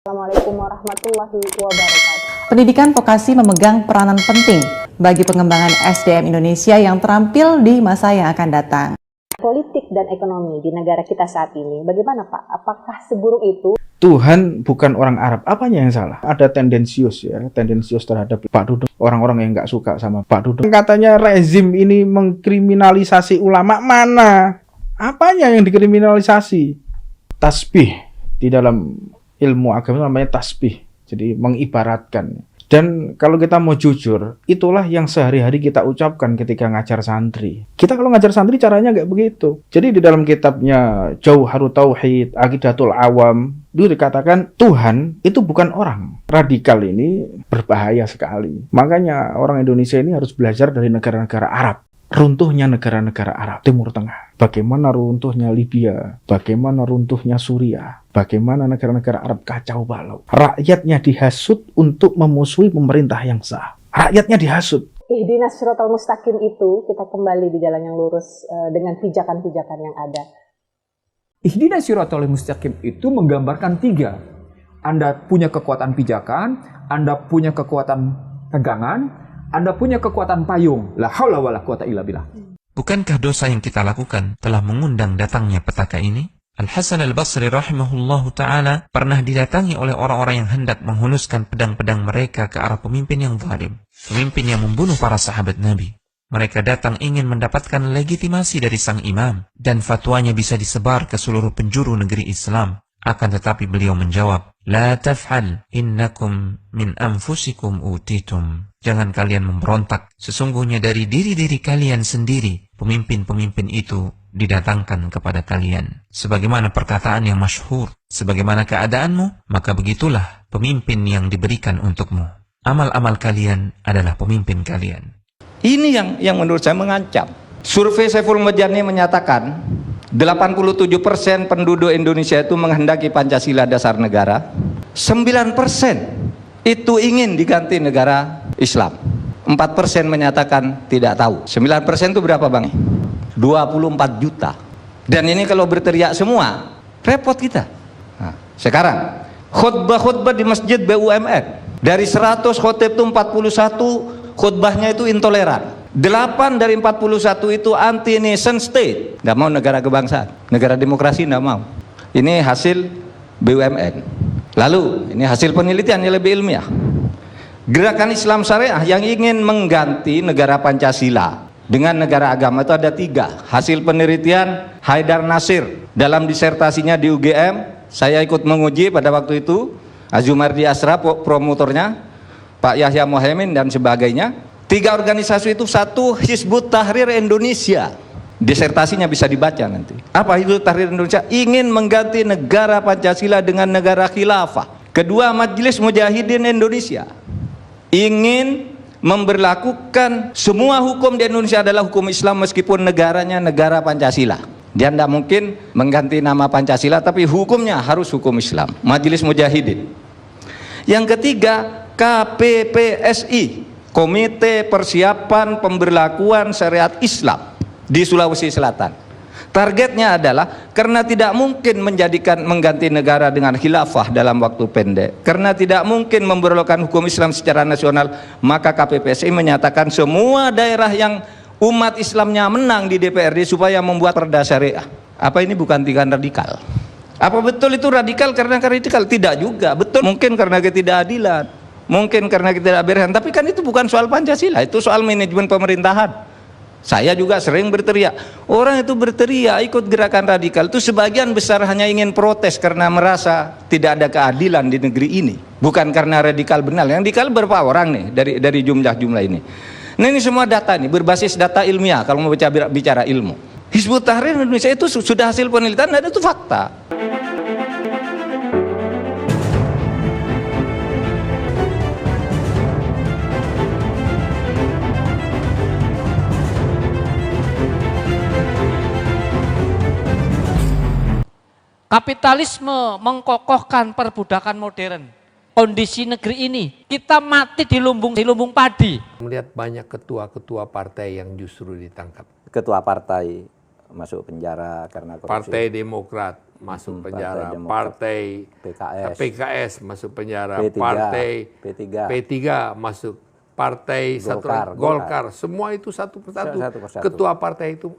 Assalamualaikum warahmatullahi wabarakatuh. Pendidikan vokasi memegang peranan penting bagi pengembangan SDM Indonesia yang terampil di masa yang akan datang. Politik dan ekonomi di negara kita saat ini, bagaimana Pak? Apakah seburuk itu? Tuhan bukan orang Arab, apanya yang salah? Ada tendensius terhadap Pak Dudung. Orang-orang yang nggak suka sama Pak Dudung. Katanya rezim ini mengkriminalisasi ulama, mana? Apanya yang dikriminalisasi? Tasbih, di dalam ilmu agama namanya tasbih. Jadi mengibaratkan. Dan kalau kita mau jujur, itulah yang sehari-hari kita ucapkan ketika ngajar santri. Kita kalau ngajar santri caranya nggak begitu. Jadi di dalam kitabnya Jauharut Tauhid, Aqidatul Awam, itu dikatakan Tuhan itu bukan orang. Radikal ini berbahaya sekali. Makanya orang Indonesia ini harus belajar dari negara-negara Arab. Runtuhnya negara-negara Arab Timur Tengah, bagaimana runtuhnya Libya, bagaimana runtuhnya Suriah, bagaimana negara-negara Arab kacau balau. Rakyatnya dihasut untuk memusuhi pemerintah yang sah. Rakyatnya dihasut. Ihdinas Shiratal Mustaqim itu kita kembali di jalan yang lurus dengan pijakan-pijakan yang ada. Ihdinas Shiratal Mustaqim itu menggambarkan tiga. Anda punya kekuatan pijakan, Anda punya kekuatan pegangan, Anda punya kekuatan payung. La haula wala quwata illa billah. Bukankah dosa yang kita lakukan telah mengundang datangnya petaka ini? Al-Hasan Al-Basri rahimahullahu ta'ala pernah didatangi oleh orang-orang yang hendak menghunuskan pedang-pedang mereka ke arah pemimpin yang zalim. Pemimpin yang membunuh para sahabat Nabi. Mereka datang ingin mendapatkan legitimasi dari sang imam. Dan fatwanya bisa disebar ke seluruh penjuru negeri Islam. Akan tetapi beliau menjawab, La taf'al innakum min anfusikum utitum. Jangan kalian memberontak. Sesungguhnya dari diri-diri kalian sendiri, pemimpin-pemimpin itu didatangkan kepada kalian. Sebagaimana perkataan yang masyhur, sebagaimana keadaanmu, maka begitulah pemimpin yang diberikan untukmu. Amal-amal kalian adalah pemimpin kalian. Ini yang menurut saya mengancam. Survei Saiful Mujani menyatakan 87% penduduk Indonesia itu menghendaki Pancasila dasar negara. 9% itu ingin diganti negara Islam. 4% menyatakan tidak tahu. 9% itu berapa Bang? 24 juta. Dan ini kalau berteriak semua, repot kita. Nah, sekarang khutbah-khutbah di masjid BUMN. Dari 100 khotib itu 41 khutbahnya itu intoleran. 8 dari 41 itu anti nation state. Nggak mau negara kebangsaan. Negara demokrasi nggak mau. Ini hasil BUMN. Lalu ini hasil penelitian yang lebih ilmiah. Gerakan Islam Syariah yang ingin mengganti negara Pancasila dengan negara agama itu ada 3. Hasil penelitian Haidar Nasir dalam disertasinya di UGM. Saya ikut menguji pada waktu itu. Azumardi Asra promotornya, Pak Yahya Mohaimin dan sebagainya. 3 organisasi itu, 1 Hizbut Tahrir Indonesia. Disertasinya bisa dibaca nanti. Apa Hizbut Tahrir Indonesia? Ingin mengganti negara Pancasila dengan negara khilafah. Kedua, Majelis Mujahidin Indonesia ingin memberlakukan semua hukum di Indonesia adalah hukum Islam meskipun negaranya negara Pancasila. Dia tidak mungkin mengganti nama Pancasila tapi hukumnya harus hukum Islam. Majelis Mujahidin. Yang ketiga, KPPSI, Komite Persiapan Pemberlakuan Syariat Islam di Sulawesi Selatan. Targetnya adalah karena tidak mungkin mengganti negara dengan khilafah dalam waktu pendek, karena tidak mungkin memberlakukan hukum Islam secara nasional, maka KPPSI menyatakan semua daerah yang umat Islamnya menang di DPRD supaya membuat perda syariah. Apa ini bukan tindakan radikal? Apa betul itu radikal karena radikal? Tidak juga. Betul mungkin karena ketidakadilan, mungkin karena ketidakberesan, tapi kan itu bukan soal Pancasila, itu soal manajemen pemerintahan. Saya juga sering berteriak, orang itu berteriak ikut gerakan radikal itu sebagian besar hanya ingin protes karena merasa tidak ada keadilan di negeri ini, bukan karena radikal benar. Yang radikal berapa orang nih dari jumlah ini. Nah ini semua data nih, berbasis data ilmiah kalau mau bicara ilmu. Hizbut Tahrir Indonesia itu sudah hasil penelitian dan itu fakta. Kapitalisme mengkokohkan perbudakan modern. Kondisi negeri ini, kita mati di lumbung padi. Melihat banyak ketua-ketua partai yang justru ditangkap. Ketua partai masuk penjara karena korupsi. Partai Demokrat masuk penjara, Demokrat, partai PKS masuk penjara, partai P3 masuk, partai Golkar, semua itu satu persatu. Ketua partai itu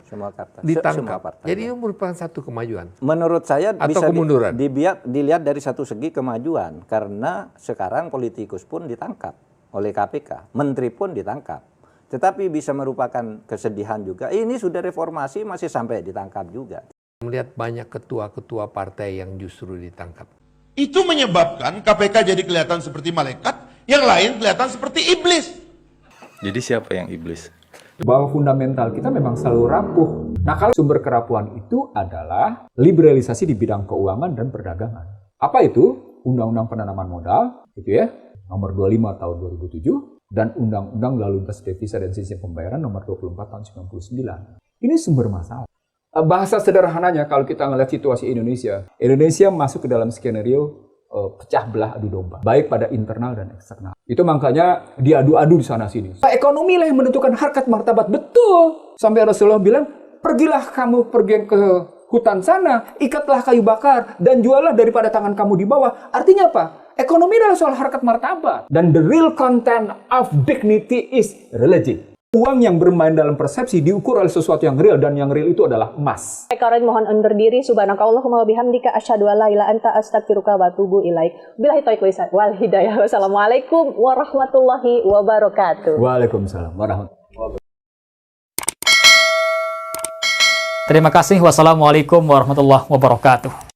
ditangkap. Jadi itu merupakan satu kemajuan. Menurut saya atau bisa kemunduran. dilihat dari satu segi kemajuan, karena sekarang politikus pun ditangkap oleh KPK, menteri pun ditangkap. Tetapi bisa merupakan kesedihan juga. Ini sudah reformasi masih sampai ditangkap juga. Melihat banyak ketua-ketua partai yang justru ditangkap. Itu menyebabkan KPK jadi kelihatan seperti malaikat, yang lain kelihatan seperti iblis. Jadi siapa yang iblis? Bahwa fundamental kita memang selalu rapuh. Nah, kalau sumber kerapuhan itu adalah liberalisasi di bidang keuangan dan perdagangan. Apa itu? Undang-Undang Penanaman Modal, gitu ya, nomor 25 tahun 2007, dan Undang-Undang Lalu Lintas Devisa dan Sistem Pembayaran nomor 24 tahun 99. Ini sumber masalah. Bahasa sederhananya kalau kita ngelihat situasi Indonesia masuk ke dalam skenario pecah belah adu domba, baik pada internal dan eksternal. Itu makanya diadu-adu di sana sini. Ekonomi lah yang menentukan harkat martabat, betul. Sampai Rasulullah bilang, pergilah kamu pergi ke hutan sana, ikatlah kayu bakar dan jualah daripada tangan kamu di bawah. Artinya apa? Ekonomi adalah soal harkat martabat, dan the real content of dignity is religion. Uang yang bermain dalam persepsi diukur oleh sesuatu yang real, dan yang real itu adalah emas. Karin mohon undur diri. Subhanakallahumma wa bihamdika asyhadu an la ilaha illa anta astaghfiruka wa atubu ilaik. Billahi taufiq wal hidayah. Wassalamualaikum warahmatullahi wabarakatuh. Waalaikumsalam warahmatullahi wabarakatuh. Terima kasih. Wassalamualaikum warahmatullahi wabarakatuh.